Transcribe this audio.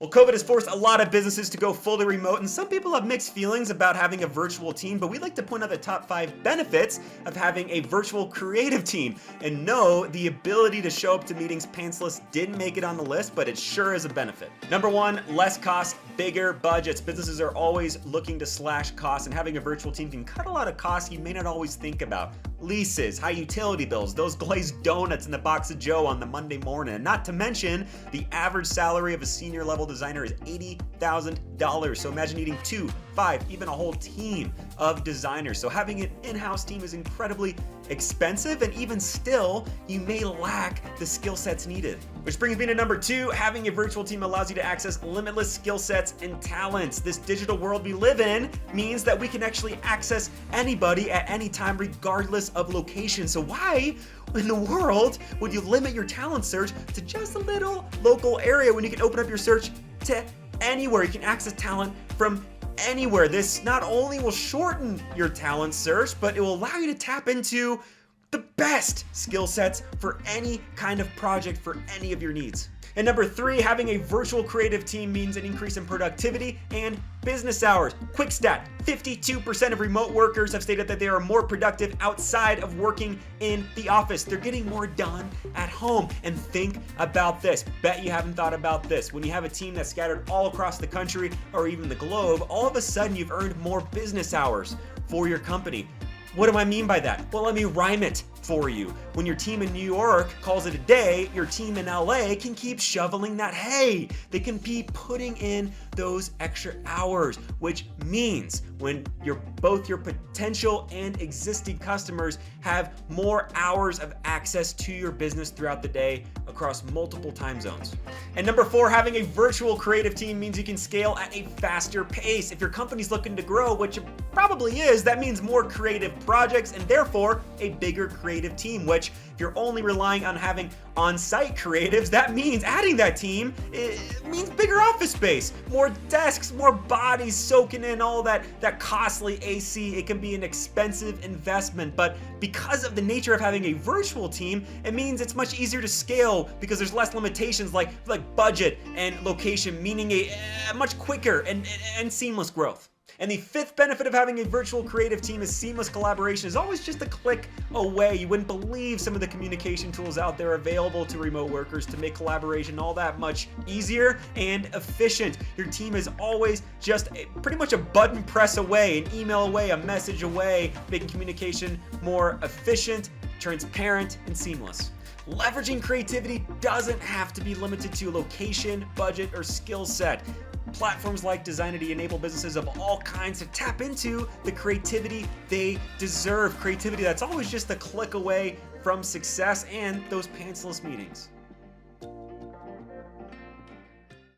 Well, COVID has forced a lot of businesses to go fully remote, and some people have mixed feelings about having a virtual team, but we like to point out the top 5 benefits of having a virtual creative team. And no, the ability to show up to meetings pantsless didn't make it on the list, but it sure is a benefit. Number 1, less costs, bigger budgets. Businesses are always looking to slash costs, and having a virtual team can cut a lot of costs you may not always think about. Leases, high utility bills, those glazed donuts in the box of Joe on the Monday morning. Not to mention, the average salary of a senior level designer is $80,000. So imagine needing 2, 5, even a whole team of designers. So having an in-house team is incredibly expensive, and even still, you may lack the skill sets needed. Which brings me to number 2, having a virtual team allows you to access limitless skill sets and talents. This digital world we live in means that we can actually access anybody at any time, regardless of location. So why in the world would you limit your talent search to just a little local area when you can open up your search to anywhere? You can access talent from anywhere. This not only will shorten your talent search, but it will allow you to tap into the best skill sets for any kind of project for any of your needs. And number 3, having a virtual creative team means an increase in productivity and business hours. Quick stat, 52% of remote workers have stated that they are more productive outside of working in the office. They're getting more done at home. And think about this. Bet you haven't thought about this. When you have a team that's scattered all across the country or even the globe, all of a sudden you've earned more business hours for your company. What do I mean by that? Well, let me rhyme it for you. When your team in New York calls it a day, your team in LA can keep shoveling that hay. They can be putting in those extra hours, which means when both your potential and existing customers have more hours of access to your business throughout the day across multiple time zones. And number 4, having a virtual creative team means you can scale at a faster pace. If your company's looking to grow, which it probably is, that means more creative projects and therefore a bigger creative team, which if you're only relying on having on-site creatives, that means adding that team, it means bigger office space, more desks, more bodies soaking in all that costly AC. It can be an expensive investment, but because of the nature of having a virtual team, it means it's much easier to scale because there's less limitations like budget and location, meaning a much quicker and seamless growth. And the 5th benefit of having a virtual creative team is seamless collaboration is always just a click away. You wouldn't believe some of the communication tools out there available to remote workers to make collaboration all that much easier and efficient. Your team is always just pretty much a button press away, an email away, a message away, making communication more efficient, transparent, and seamless. Leveraging creativity doesn't have to be limited to location, budget, or skill set. Platforms like Designity enable businesses of all kinds to tap into the creativity they deserve. Creativity that's always just a click away from success and those pantsless meetings.